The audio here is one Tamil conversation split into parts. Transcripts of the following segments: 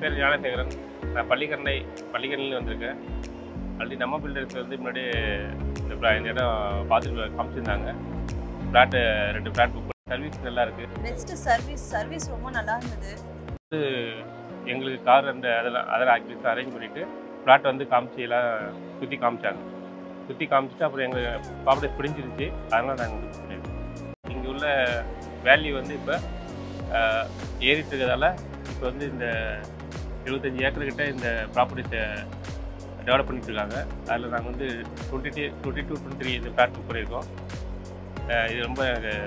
பேர் ஞானசேகரன். நான் பள்ளிக்கரணையில் வந்திருக்கேன். ஆல்ரெடி நம்ம பில்டர்ஸ் வந்து முன்னாடி இந்த இடம் பார்த்துட்டு காமிச்சிருந்தாங்க. ஃப்ளாட்டு 2 ஃப்ளாட் புக் பண்ணி சர்வீஸ் நல்லா இருக்குது. பெஸ்ட்டு சர்வீஸ் ரொம்ப நல்லா இருந்தது. எங்களுக்கு கார் அதெல்லாம் ஆக்டிவிட்டிஸ் அரேஞ்ச் பண்ணிவிட்டு ஃப்ளாட்டை வந்து எல்லாம் சுற்றி காமிச்சிட்டு அப்புறம் எங்கள் ப்ராப்பர்ட்டி பிடிச்சிருச்சு. அதனால் நாங்கள் வந்து பண்ணியிருக்கோம். இங்கே உள்ள வேல்யூ வந்து இப்போ ஏறிட்டு இருக்கிறதால இப்போ வந்து இந்த 75 ஏக்கர்கிட்ட இந்த ப்ராப்பர்ட்டிஸை டெவலப் பண்ணிட்டுருக்காங்க. அதில் நாங்கள் வந்து 22-23 இந்த ஃப்ளாட் புக் பண்ணியிருக்கோம். இது ரொம்ப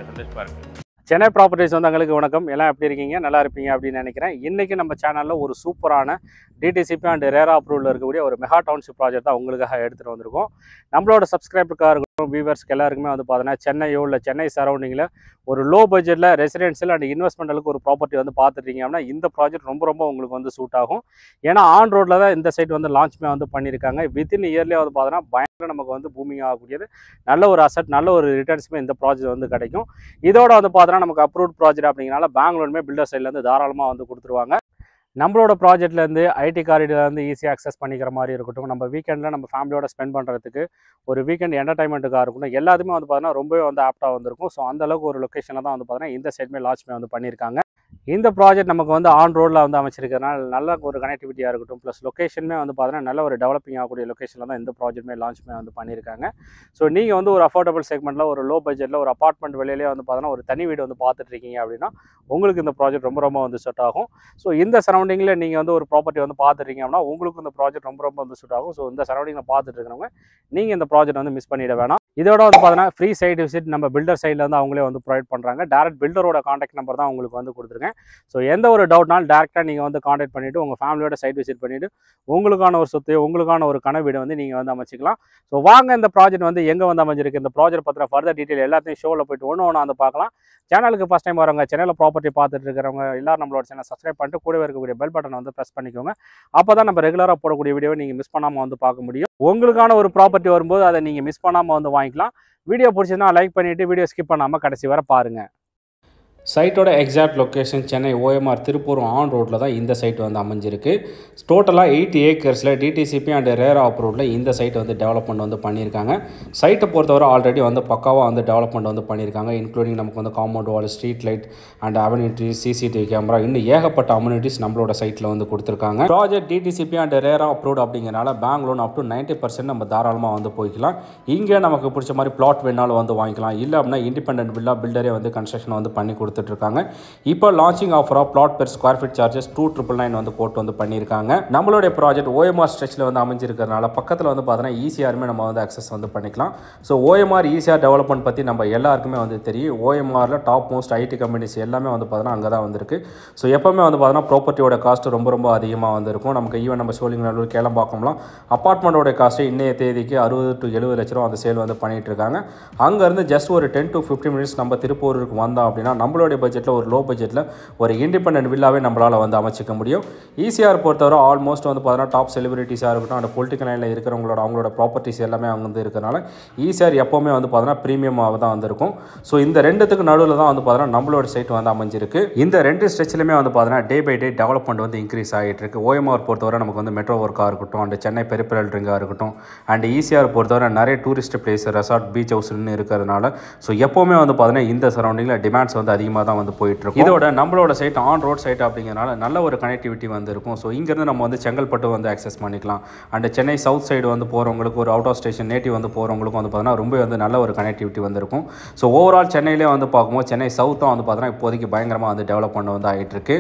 சந்தோஷமாக இருக்குது. சென்னை ப்ராப்பர்ட்டிஸ் வந்தவங்களுக்கு வணக்கம். எல்லாம் எப்படி இருக்கீங்க? நல்லா இருப்பீங்க அப்படின்னு நினைக்கிறேன். இன்றைக்கி நம்ம சேனலில் ஒரு சூப்பரான டிடிசிபி அண்ட் ரேரா அப்ரூவலில் இருக்கக்கூடிய ஒரு மெகா டவுன்ஷிப் ப்ராஜெக்ட் தான் உங்களுக்காக எடுத்துகிட்டு வந்திருக்கோம். நம்மளோட சப்ஸ்கிரைபருக்காக இருக்கட்டும், வியூவர்ஸ்க்கு எல்லாருக்குமே வந்து பார்த்தீங்கன்னா சென்னையோ இல்லை சென்னை சரௌண்டிங்கில் ஒரு லோ பட்ஜெட்டில் ரெசிடென்ஷியல் அண்ட் இன்வெஸ்ட்மெண்ட்டுக்கு ஒரு ப்ராப்பர்ட்டி வந்து பார்த்துட்டீங்க அப்படின்னா இந்த ப்ராஜெக்ட் ரொம்ப உங்களுக்கு வந்து சூட் ஆகும். ஏன்னா ஆன் ரோட்டில் தான் இந்த சைட் வந்து லான்ச்மே வந்து பண்ணியிருக்காங்க. வித்தின் இயர்லேயே வந்து பார்த்தீங்கன்னா பயங்கர நமக்கு வந்து பூமிங் ஆகக்கூடியது நல்ல ஒரு அசட், நல்ல ஒரு ரிட்டர்ன்ஸுமே இந்த ப்ராஜெக்ட் வந்து கிடைக்கும். இதோட வந்து பார்த்தீங்கன்னா நமக்கு அப்ரூவ்ட் ப்ராஜெக்ட் அப்படிங்கிறனால பெங்களூருமே பில்டர் சைட்லேருந்து தாராளமாக வந்து கொடுத்துருவாங்க. நம்மளோட ப்ராஜெக்ட்லேருந்து ஐடி காரிடர்லேருந்து ஈஸியாக அக்சஸ் பண்ணிக்கிற மாதிரி இருக்கட்டும், நம்ம வீக்கெண்டில் நம்ம ஃபேமிலியோட ஸ்பெண்ட் பண்ணுறதுக்கு ஒரு வீக்கெண்ட் என்டர்டைன்மெண்ட்டுக்காக இருக்கட்டும், எல்லாத்துமே வந்து பார்த்தீங்கன்னா ரொம்பவே வந்து ஆப்டாக வந்திருக்கும். ஸோ அந்தளவுக்கு ஒரு லொக்கேஷனில் தான் வந்து பார்த்தீங்கன்னா இந்த சைட்மே லான்ச்மே வந்து பண்ணியிருக்காங்க. இந்த ப்ராஜெக்ட் நமக்கு வந்து ஆன் ரோடில் வந்து அமைச்சிருக்கிறதுனால நல்ல ஒரு கனெக்டிவிட்டியாக இருக்கட்டும், ப்ளஸ் லொக்கேஷனுமே வந்து பார்த்தீங்கன்னா நல்ல ஒரு டெவலப்பிங் ஆகக்கூடிய லொக்கேஷனில் தான் இந்த ப்ராஜெக்ட்மே லான்ச்மே வந்து பண்ணியிருக்காங்க. ஸோ நீங்கள் வந்து ஒரு அஃபோர்டபுள் செக்மெண்ட்டில் ஒரு லோ பட்ஜெட்டில் ஒரு அப்பார்ட்மெண்ட் வெளியிலே வந்து பார்த்தீங்கன்னா ஒரு தனி வீடு வந்து பார்த்துட்ருக்கீங்க அப்படின்னா உங்களுக்கு இந்த ப்ராஜெக்ட் ரொம்ப வந்து செட் ஆகும். ஸோ இந்த சரௌண்டிங்கில் நீங்கள் வந்து ஒரு ப்ராப்பர்ட்டி வந்து பார்த்துருக்கீங்க அப்படின்னா உங்களுக்கு இந்த ப்ராஜெக்ட் ரொம்ப வந்து சூட் ஆகும். ஸோ இந்த சரௌண்டிங்கில் பார்த்துட்டு இருக்கிறவங்க நீங்கள் இந்த ப்ராஜெக்ட் வந்து மிஸ் பண்ணிட வேணாம். இதோட வந்து பார்த்தீங்கன்னா ஃப்ரீ சைட் விசிட் நம்ம பில்டர் சைடில் வந்து அவங்களே வந்து ப்ரொவைட் பண்ணுறாங்க. டேரக்ட் பில்டரோட காண்டாக்ட் நம்பர் தான் உங்களுக்கு வந்து கொடுத்துருக்கேன். ஸோ எந்த ஒரு டவுட்னாலும் டேரெக்டாக நீங்கள் வந்து காண்டாக்ட் பண்ணிவிட்டு உங்கள் ஃபேமிலியோட சைட் விசிட் பண்ணிவிட்டு உங்களுக்கான ஒரு சொத்து, உங்களுக்கான ஒரு கனவு வீடு வந்து நீங்கள் வந்து அமைச்சிக்கலாம். ஸோ வாங்க இந்த ப்ராஜெக்ட் வந்து எங்கே வந்து அமைஞ்சிருக்கு, இந்த ப்ராஜெக்ட் பற்றின ஃபர்தர் டீட்டெயில் எல்லாத்தையும் ஷோவில் போய்ட்டு ஒன்று வந்து பார்க்கலாம். சேனலுக்கு ஃபஸ்ட் டைம் வரவங்க, சேனலில் ப்ராப்பர்ட்டி பார்த்துட்டு இருக்கிறவங்க எல்லாரும் நம்மளோட சேனல் சப்ஸ்கிரைப் பண்ணிட்டு கூடவே இருக்கக்கூடிய பெல் பட்டனை வந்து ப்ரெஸ் பண்ணிக்கோங்க. அப்போ தான் நம்ம ரெகுலராக போடக்கூடிய வீடியோவை நீங்கள் மிஸ் பண்ணாமல் வந்து பார்க்க முடியும். உங்களுக்கான ஒரு ப்ராப்பர்ட்டி வரும்போது அதை நீங்கள் மிஸ் பண்ணாமல் வந்து வாங்கிக்கலாம். வீடியோ பிடிச்சதுன்னா லைக் பண்ணிவிட்டு வீடியோ ஸ்கிப் பண்ணாமல் கடைசி வரை பாருங்கள். சைட்டோட exact location Chennai OMR Tiruppur on ரோட்டில் தான் இந்த சைட் வந்து அமைஞ்சிருக்கு. டோட்டலாக 80 ஏக்கர்ஸில் டிடிசிபி அண்ட் ரேரா அப்ரூவ்டில் இந்த சைட் வந்து டெவலப்மெண்ட் வந்து பண்ணியிருக்காங்க. சைட்டை பொறுத்தவரை ஆல்ரெடி வந்து பக்காவாக வந்து டெவலப்மெண்ட் வந்து பண்ணியிருக்காங்க. இன்க்ளூடிங் நமக்கு வந்து compound wall, street light and amenities, CCTV camera, இன்னும் ஏகப்பட்ட அம்யூனிட்டிஸ் நம்மளோட சைட்டில் வந்து கொடுத்துருக்காங்க. ப்ராஜெக்ட் டிடிசிபி அண்ட் ரேரா அப்ரூவ்ட் அப்படிங்கிறனால பேங்க் லோன் அப் டு 90% நம்ம தாராளமாக வந்து போய்க்கலாம். இங்கே நமக்கு பிடிச்ச மாதிரி பிளாட் வேணாலும் வந்து வாங்கிக்கலாம். இல்லை அப்படின்னா இண்டிபெண்டன்ட் பில்டரே வந்து கன்ஸ்ட்ரக்ஷன் வந்து பண்ணி கொடுத்துட்ருக்காங்க. இப்போ launching offer of flat per square feet charges 2,999 வந்து கோட் வந்து பண்ணியிருக்காங்க. நம்மளுடைய ப்ராஜெக்ட் ஓஎம்ஆர் ஸ்ட்ரெச்சில் வந்து அமைஞ்சிருக்கிறதுனால பக்கத்தில் வந்து பார்த்தீங்கன்னா ஈஸியாருமே நம்ம வந்து அக்சஸ் வந்து பண்ணிக்கலாம். ஸோ ஓஎம்ஆர் ஈஸியாக டெவலப்மெண்ட் பற்றி நம்ம எல்லாருக்குமே வந்து தெரியும். ஓஎம்ஆரில் டாப் மோஸ்ட் ஐடி கம்பெனிஸ் எல்லாமே வந்து பார்த்தீங்கன்னா அங்கே தான் வந்துருக்கு. ஸோ எப்போவுமே வந்து பார்த்தீங்கன்னா ப்ராப்பர்ட்டியோட காஸ்ட் ரொம்ப அதிகமாக வந்துருக்கும். நமக்கு ஈவன் நம்ம சோழிங்கநல்லூர், கேளம்பாக்கம்லாம் அப்பார்ட்மெண்ட்டோட காஸ்ட்டு இன்னைய தேதிக்கு 60 to 70 லட்ச ரூபா அந்த சேல் வந்து பண்ணிட்டு இருக்காங்க. அங்கேருந்து ஜஸ்ட் ஒரு 10 to 15 மினிட்ஸ் நம்ம திருப்பூருக்கு வந்தோம் அப்படின்னா நம்மளுடைய பட்ஜெட்டில் ஒரு லோ பட்ஜெட்டில் ஒரு இண்டிபெண்டன்ட் வில்லாவே நம்மளால் வந்து அமைச்சிக்க முடியும். ஈசிஆர் பொறுத்தவரை ஆல்மோஸ்ட் வந்து பார்த்தீங்கன்னா டாப் செலிபிரிட்டிஸாக இருக்கட்டும், அந்த பொலிட்டிக்கல் லைனில் இருக்கிறவங்களோட அவங்களோட ப்ராப்பர்ட்டிஸ் எல்லாமே அவங்க வந்து இருக்கிறனால ஈசிஆர் எப்போவுமே வந்து பார்த்தீங்கன்னா ப்ரீமியமாக தான் வந்திருக்கும். ஸோ இந்த ரெண்டுத்துக்கு நடுவில் தான் வந்து பார்த்தீங்கன்னா நம்மளோட சைட் வந்து அமைஞ்சிருக்கு. இந்த ரெண்டு ஸ்ட்ரெச்சிலுமே வந்து பார்த்தீங்கன்னா டே பை டே டெவலப்மெண்ட் வந்து இன்க்ரீஸ் ஆகிட்டு இருக்கு. ஓஎம்ஆர் பொறுத்தவரை நமக்கு வந்து மெட்ரோ ஒர்க்காக இருக்கட்டும், அண்ட் சென்னை பெரிஃபெரல் ரிங்காக இருக்கட்டும், அண்ட் ஈசிஆர் பொறுத்தவரை நிறைய டூரிஸ்ட் பிளேஸ், ரெசார்ட், பீச் ஹவுஸ்ன்னு இருக்கிறதுனால ஸோ எப்போவுமே வந்து பார்த்தீங்கன்னா இந்த சரௌண்டிங்கில் டிமாண்ட்ஸ் வந்து அதிகமாக தான் வந்து போயிட்டு இருக்கும். இதோட நம்மளோட சைட் ஆன் ரோட் சைட் அப்படிங்கிறனால நல்ல ஒரு கனெக்டிவிட்டி வந்து இருக்கும். ஸோ இங்கேருந்து நம்ம வந்து செங்கல்பட்டு வந்து ஆக்சஸ் பண்ணிக்கலாம். அண்ட் சென்னை சவுத் சைடு வந்து போகிறவங்களுக்கு, ஒரு அவுட் ஆஃப் ஸ்டேஷன் நேட்டிவ் வந்து போகிறவங்களுக்கும் வந்து பார்த்தீங்கன்னா ரொம்ப வந்து நல்ல ஒரு கனெக்டிவிட்டி வந்துருக்கும். ஸோ ஓவரால் சென்னையிலே வந்து பார்க்கும்போது சென்னை சவுத்தாக வந்து பார்த்தீங்கன்னா இப்போதைக்கு பயங்கரமாக வந்து டெவலப்மெண்ட் வந்து ஆகிட்டு இருக்கு.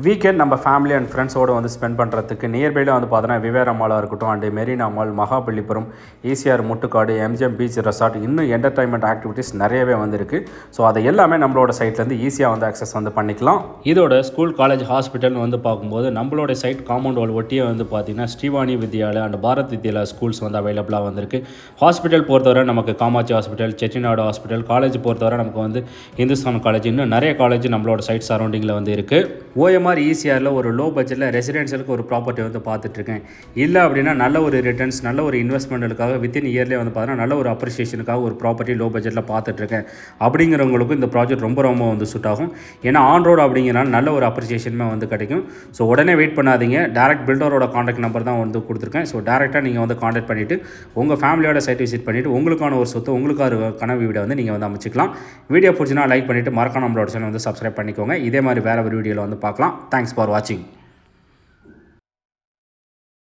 வீக்கெண்ட் நம்ம ஃபேமிலி அண்ட் ஃப்ரெண்ட்ஸோடு வந்து ஸ்பெண்ட் பண்ணுறதுக்கு நியர்பையில் வந்து பார்த்தீங்கன்னா விவேரா மாலாக இருக்கட்டும், and Marina mall, Mahabalipuram, ECR Muttukadu, MGM beach resort, இன்னும் என்டர்டைன்மெண்ட் ஆக்டிவிட்டீஸ் நிறையவே வந்துருக்கு. ஸோ அதை எல்லாமே நம்மளோட சைட்லேருந்து ஈஸியாக வந்து அக்சஸ் வந்து பண்ணிக்கலாம். இதோட ஸ்கூல், காலேஜ், ஹாஸ்பிட்டல் வந்து பார்க்கும்போது நம்மளோட சைட் காம்பவுண்ட் வால் ஒட்டியே வந்து பார்த்தீங்கன்னா ஸ்ரீவாணி வித்யாலயா அண்ட் பாரத் வித்யாலயா ஸ்கூல்ஸ் வந்து அவைலபிளாக வந்திருக்கு. ஹாஸ்பிட்டல் பொறுத்தவரை நமக்கு Kamakshi hospital, Chettinad hospital, college பொறுத்தவரை நமக்கு வந்து இந்துஸ்தான் காலேஜ், இன்னும் நிறைய காலேஜ் நம்மளோட சைட் சரௌண்டிங்கில் வந்து இருக்குது. ஓஎம்ஆர் மாதிரி ஈஸியாக ஒரு லோ பட்ஜெட்டில் ரெசிடென்ஷியலுக்கு ஒரு ப்ராப்பர்ட்டி வந்து பார்த்துட்ருக்கேன், இல்லை அப்படின்னா நல்ல ஒரு ரிட்டர்ன்ஸ் நல்ல ஒரு இன்வெஸ்ட்மெண்ட்டுக்காக வித்தின் இயர்லேயே வந்து பார்த்தீங்கன்னா நல்ல ஒரு அப்ரிஷியேஷனுக்காக ஒரு ப்ராப்பர்ட்டி லோ பட்ஜெட்டில் பார்த்துட்ருக்கேன் அப்படிங்கிறவங்களுக்கும் இந்த ப்ராஜெக்ட் ரொம்ப ரொம்ப வந்து சூட் ஆகும். ஏன்னா ஆன் ரோடு அப்படிங்கிறனால நல்ல ஒரு அப்ரிஷியேஷனுமே வந்து கிடைக்கும். ஸோ உடனே வெயிட் பண்ணாதீங்க, டேரக்ட் பில்டரோட காண்டாக்ட் நம்பர் தான் வந்து கொடுத்துருக்கேன். ஸோ டேரெக்டாக நீங்கள் வந்து காண்டாக்ட் பண்ணிவிட்டு உங்கள் ஃபேமிலியோட சைட் விசிட் பண்ணிவிட்டு உங்களுக்கான ஒரு சொத்து உங்களுக்கான கனவு வீடை வந்து நீங்கள் வந்து அமைச்சிக்கலாம். வீடியோ பிடிச்சினா லைக் பண்ணிவிட்டு மறக்காம நம்மளோட சேனல் வந்து சப்ஸ்கிரைப் பண்ணிக்கோங்க. இதே மாதிரி வேறு ஒரு வீடியோவில் வந்து பார்க்கலாம். தேங்க்ஸ் ஃபார் வாட்சிங்.